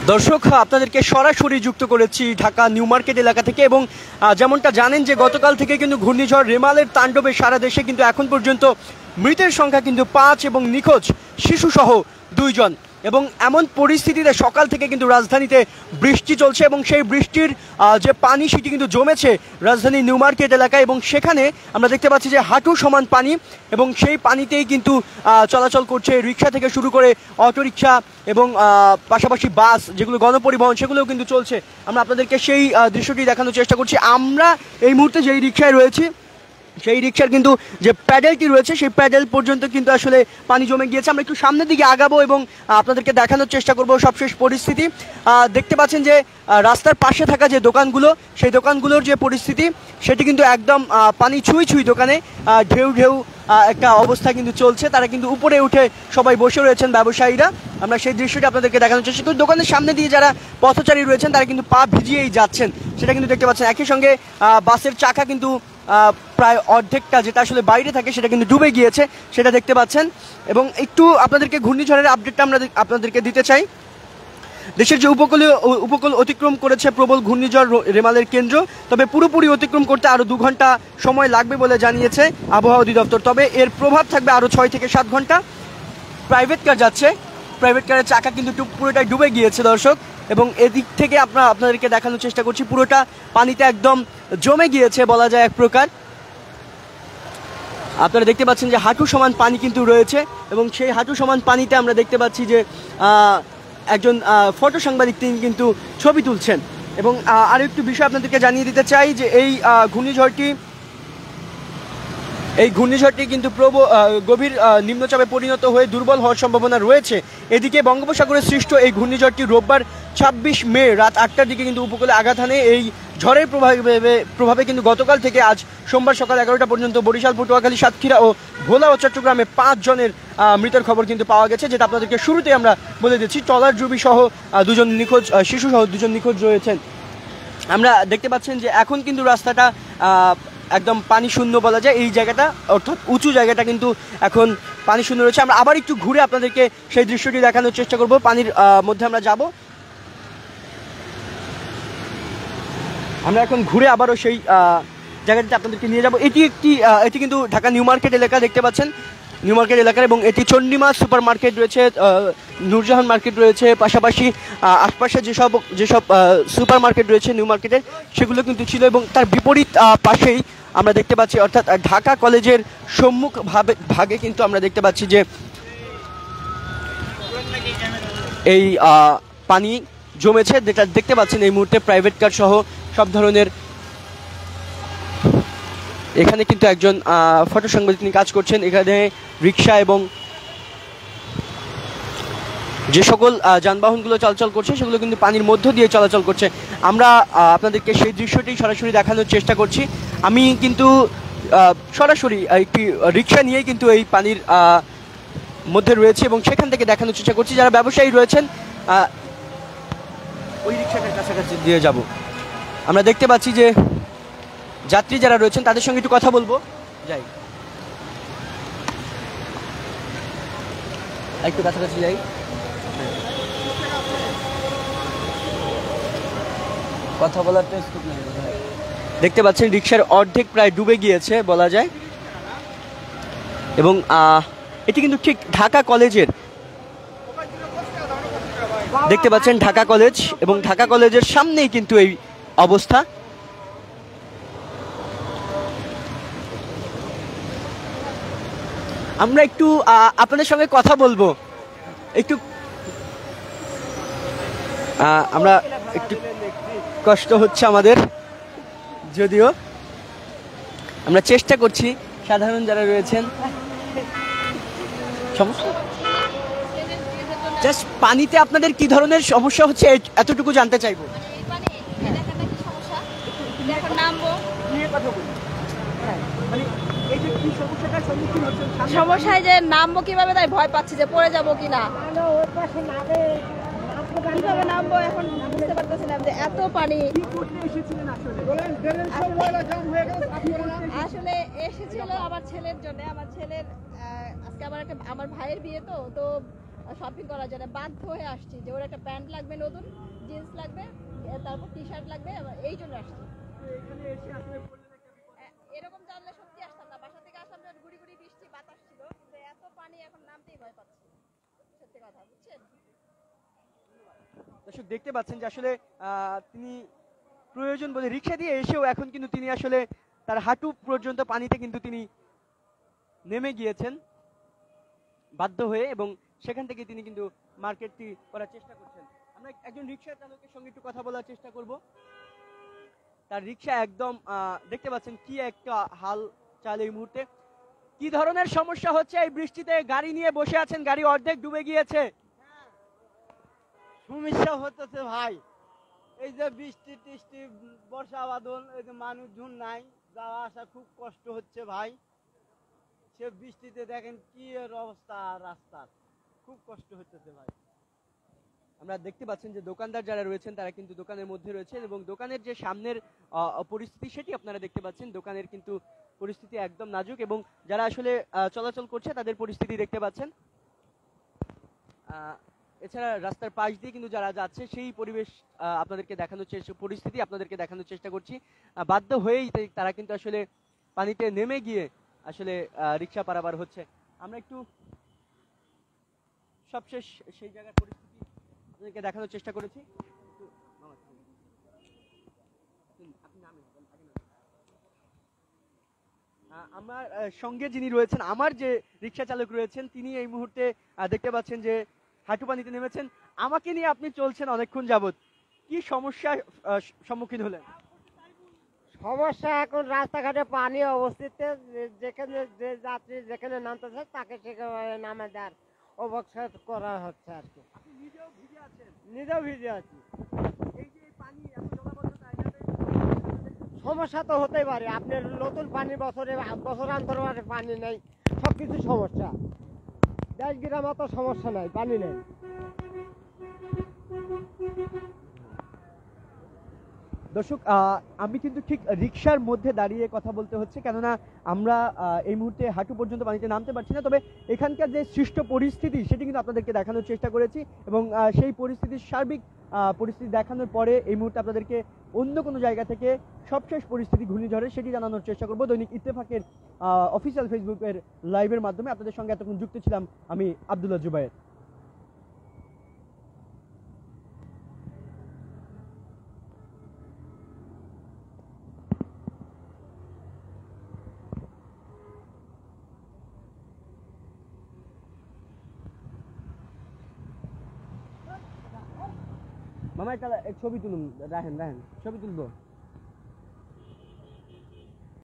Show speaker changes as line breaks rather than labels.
দর্শক, আপনাদেরকে সরাসরি যুক্ত করেছি ঢাকা নিউ মার্কেট এলাকা থেকে। এবং যেমনটা জানেন যে গতকাল থেকে কিন্তু ঘূর্ণিঝড় রেমালের তাণ্ডবে সারা দেশে কিন্তু এখন পর্যন্ত মৃতের সংখ্যা কিন্তু 5 এবং নিখোঁজ শিশুসহ 2 জন। এবং এমন পরিস্থিতিতে সকাল থেকে কিন্তু রাজধানীতে বৃষ্টি চলছে এবং সেই বৃষ্টির যে পানি সেটি কিন্তু জমেছে রাজধানী নিউ মার্কেট এলাকায়। এবং সেখানে আমরা দেখতে পাচ্ছি যে হাঁটু সমান পানি এবং সেই পানিতেই কিন্তু চলাচল করছে রিক্সা থেকে শুরু করে অটোরিকশা এবং পাশাপাশি বাস যেগুলো গণপরিবহন সেগুলোও কিন্তু চলছে। আমরা আপনাদেরকে সেই দৃশ্যটি দেখানোর চেষ্টা করছি। আমরা এই মুহূর্তে যেই রিক্সায় রয়েছি সেই রিক্সার কিন্তু যে প্যাডেলটি রয়েছে সেই প্যাডেল পর্যন্ত কিন্তু আসলে পানি জমে গিয়েছে। আমরা একটু সামনের দিকে আগাবো এবং আপনাদেরকে দেখানোর চেষ্টা করব সবশেষ পরিস্থিতি। দেখতে পাচ্ছেন যে রাস্তার পাশে থাকা যে দোকানগুলো সেই দোকানগুলোর যে পরিস্থিতি সেটি কিন্তু একদম পানি ছুঁই ছুঁই দোকানে ঢেউ ঢেউ একটা অবস্থা কিন্তু চলছে। তারা কিন্তু উপরে উঠে সবাই বসে রয়েছেন ব্যবসায়ীরা। আমরা সেই দৃশ্যটি আপনাদেরকে দেখানোর চেষ্টা করি। দোকানের সামনে দিয়ে যারা পথচারী রয়েছেন তারা কিন্তু পা ভিজিয়েই যাচ্ছেন, সেটা কিন্তু দেখতে পাচ্ছেন। একই সঙ্গে বাসের চাকা কিন্তু প্রায় অর্ধেকটা যেটা আসলে বাইরে থাকে সেটা কিন্তু ডুবে গিয়েছে, সেটা দেখতে পাচ্ছেন। এবং একটু আপনাদেরকে ঘূর্ণিঝড়ের আপডেটটা আমরা আপনাদেরকে দিতে চাই। দেশের যে উপকূল অতিক্রম করেছে প্রবল ঘূর্ণিঝড় রেমালের কেন্দ্র, তবে পুরোপুরি অতিক্রম করতে আরও 2 ঘন্টা সময় লাগবে বলে জানিয়েছে আবহাওয়া অধিদপ্তর। তবে এর প্রভাব থাকবে আরও 6 থেকে 7 ঘন্টা। প্রাইভেট কার যাচ্ছে, প্রাইভেট কারের চাকা কিন্তু পুরোটাই ডুবে গিয়েছে দর্শক। এবং এদিক থেকে আপনাদেরকে দেখানোর চেষ্টা করছি পুরোটা পানিতে একদম জমে গিয়েছে বলা যায় এক প্রকার। আপনারা দেখতে পাচ্ছেন যে হাঁটু সমান পানি কিন্তু রয়েছে এবং সেই হাঁটু সমান পানিতে আমরা দেখতে পাচ্ছি যে একজন ফটো সাংবাদিক তিনি কিন্তু ছবি তুলছেন। এবং আরও একটু বিষয় আপনাদেরকে জানিয়ে দিতে চাই যে এই ঘূর্ণিঝড়টি কিন্তু গভীর নিম্নচাপে পরিণত হয়ে দুর্বল হওয়ার সম্ভাবনা রয়েছে। এদিকে বঙ্গোপসাগরে সৃষ্ট এই ঘূর্ণিঝড়টি রোববার 26 মে রাত 8টার দিকে কিন্তু উপকূলে আঘাত হানে। এই ঝড়ের প্রভাবে কিন্তু গতকাল থেকে আজ সোমবার সকাল 11টা পর্যন্ত বরিশাল, পটুয়াখালী, সাতক্ষীরা ও ভোলা ও চট্টগ্রামে 5 জনের মৃতের খবর কিন্তু পাওয়া গেছে, যেটা আপনাদেরকে শুরুতেই আমরা বলে দিচ্ছি। ট্রলার ডুবি সহ 2 জন নিখোঁজ, শিশুসহ 2 জন নিখোঁজ রয়েছেন। আমরা দেখতে পাচ্ছেন যে এখন কিন্তু রাস্তাটা একদম পানি শূন্য বলা যায়। এই জায়গাটা অর্থাৎ উঁচু জায়গাটা কিন্তু এখন পানি শূন্য রয়েছে। আমরা আবার একটু ঘুরে আপনাদেরকে সেই দৃশ্যটি দেখানোর চেষ্টা করব। পানির মধ্যে আমরা যাব। আমরা এখন ঘুরে আবারও সেই জায়গাটিতে আপনাদেরকে নিয়ে যাব। এটি কিন্তু ঢাকা নিউ মার্কেট এলাকা দেখতে পাচ্ছেন, নিউ মার্কেট এলাকার। এবং এটি চন্ডিমা সুপার মার্কেট রয়েছে, নূরজাহান মার্কেট রয়েছে, পাশাপাশি আশপাশে যেসব সুপার মার্কেট রয়েছে নিউ মার্কেটের সেগুলো কিন্তু ছিল। এবং তার বিপরীত পাশেই আমরা দেখতে পাচ্ছি অর্থাৎ ঢাকা কলেজের সম্মুখ ভাগে কিন্তু আমরা দেখতে পাচ্ছি যে এই পানি জমেছে, যেটা দেখতে পাচ্ছেন এই মুহূর্তে প্রাইভেট কার সহ সব ধরনের। এখানে কিন্তু একজন ফটো সাংবাদিক তিনি কাজ করছেন। এখানে রিক্সা এবং যে সকল যানবাহনগুলো চলাচল করছে সেগুলো কিন্তু পানির মধ্য দিয়ে চলাচল করছে। আমরা আপনাদেরকে সেই দৃশ্যটি সরাসরি দেখানোর চেষ্টা করছি। আমি কিন্তু সরাসরি একটি রিক্সা নিয়েই কিন্তু এই পানির মধ্যে রয়েছে এবং সেখান থেকে দেখানোর চেষ্টা করছি। যারা ব্যবসায়ী রয়েছেন ওই রিক্সাটার কাছাকাছি দিয়ে যাব। আমরা দেখতে পাচ্ছি যে যাত্রী যারা রয়েছেন তাদের সঙ্গে একটু কথা বলবো। যাই একটু কাছাকাছি যাই। কথা বলার দেখতে পাচ্ছেন রিক্সার অর্ধেক প্রায় ডুবে গিয়েছে বলা যায়। এবং এটি কিন্তু ঠিক ঢাকা কলেজের, দেখতে পাচ্ছেন ঢাকা কলেজ এবং ঢাকা কলেজের সামনেই কিন্তু এই অবস্থা। আমরা একটু আপনাদের সঙ্গে কথা বলবো। একটু আমরা একটু কষ্ট হচ্ছে আমাদের, যদিও আমরা চেষ্টা করছি। সাধারণ যারা রয়েছেন সমস্যা জাস্ট পানিতে আপনাদের কি ধরনের সমস্যা হচ্ছে এতটুকু জানতে চাইবো।
সমস্যায় যে নামবো কিভাবে তাই ভয় পাচ্ছি যে পড়ে যাবো কিনা, কিভাবে নামবো এখন বুঝতে পারতেছিলাম যে এত পানি। আসলে এসেছিল আমার ছেলের জন্য, আমার ছেলের আজকে আমার ভাইয়ের বিয়ে তো শপিং করার জন্য বাধ্য হয়ে আসছি যে ওর একটা প্যান্ট লাগবে, নতুন জিন্স লাগবে, তারপর টি শার্ট লাগবে, এই জন্য আসছি। এরকম জানলে সত্যি আসতাম না, বাসা থেকে আসলাম যখন গুড়ি গুড়ি বৃষ্টি বাতাস ছিল, কিন্তু এত পানি এখন নামতেই ভয় পাচ্ছি, সত্যি কথা, বুঝছেন।
দর্শক দেখতে পাচ্ছেন যে আসলে তিনি প্রয়োজন বলে রিক্সা দিয়ে এসেও এখন কিন্তু তিনি আসলে তার হাঁটু পর্যন্ত পানিতে কিন্তু তিনি নেমে গিয়েছেন বাধ্য হয়ে, এবং সেখান থেকে তিনি কিন্তু মার্কেটটি করার চেষ্টা করছেন। আমরা একজন রিক্সা চালকের সঙ্গে একটু কথা বলার চেষ্টা করব। তার রিক্সা একদম দেখতে পাচ্ছেন কি একটা হাল চাল এই মুহূর্তে। কি ধরনের সমস্যা হচ্ছে এই বৃষ্টিতে? গাড়ি নিয়ে বসে আছেন, গাড়ি অর্ধেক ডুবে গিয়েছে।
সমস্যা হতেছে ভাই, এই যে বৃষ্টি টিষ্টি বর্ষা বাদল, এই যে মানুষজন নাই, যাওয়া আসা খুব কষ্ট হচ্ছে ভাই। সে বৃষ্টিতে দেখেন কি এর অবস্থা, রাস্তার খুব কষ্ট হচ্ছে ভাই।
আমরা দেখতে পাচ্ছেন যে দোকানদার যারা রয়েছেন তারা কিন্তু দোকানের মধ্যে রয়েছেন, এবং দোকানের যে সামনের পরিস্থিতি সেটি আপনারা দেখতে পাচ্ছেন। দোকানের কিন্তু পরিস্থিতি একদম নাজুক, এবং যারা আসলে চলাচল করছে তাদের পরিস্থিতি দেখতে পাচ্ছেন। এছাড়া রাস্তার পাশ দিয়ে কিন্তু যারা যাচ্ছে সেই পরিবেশ আপনাদেরকে দেখানোর পরিস্থিতি আপনাদেরকে দেখানোর চেষ্টা করছি। বাধ্য হয়েই তারা কিন্তু আসলে পানিতে নেমে গিয়ে আসলে রিক্সা পারাবার হচ্ছে। আমরা একটু সবশেষ সেই জায়গার পরিস্থিতি আপনাদেরকে দেখানোর চেষ্টা করেছি। আমার সঙ্গে যিনি রয়েছেন, আমার যে রিক্সা চালক রয়েছেন, তিনি এই মুহূর্তে দেখতে পাচ্ছেন যে হাঁটু পানিতে নেমেছেন। আমাকে নিয়ে আপনি চলছেন অনেকক্ষণ যাবত, কি সমস্যার সম্মুখীন হলেন?
সমস্যা এখন রাস্তাঘাটে পানি অবস্থিত, যেখানে যে যাত্রী যেখানে নামতেছে তাকে সেখানে নামে দেওয়ার অবস্থা করা হচ্ছে আর কি। নিজেও ভিজে আছি। সমস্যা তো হতেই পারে, আপনার নতুন পানি বছরান্তর পানি নেই, সবকিছু সমস্যা। দেশ গ্রাম অত সমস্যা নাই, পানি নেই।
দর্শক আমি কিন্তু ঠিক রিক্সার মধ্যে দাঁড়িয়ে কথা বলতে হচ্ছে, কেননা আমরা এই মুহূর্তে হাঁটু পর্যন্ত পানিতে নামতে পারছি না। তবে এখানকার যে সৃষ্ট পরিস্থিতি সেটি কিন্তু আপনাদেরকে দেখানোর চেষ্টা করেছি, এবং সেই পরিস্থিতির সার্বিক পরিস্থিতি দেখানোর পরে এই মুহূর্তে আপনাদেরকে অন্য কোনো জায়গা থেকে সবশেষ পরিস্থিতি ঘূর্ণিঝড়ের সেটি জানানোর চেষ্টা করব। দৈনিক ইত্তেফাকের অফিসিয়াল ফেসবুকের লাইভের মাধ্যমে আপনাদের সঙ্গে এতক্ষণ যুক্ত ছিলাম আমি, আব্দুল্লাহ জুবায়ের। মামা একটা এক ছবি তুলুন, রাহেন ছবি তুলবো।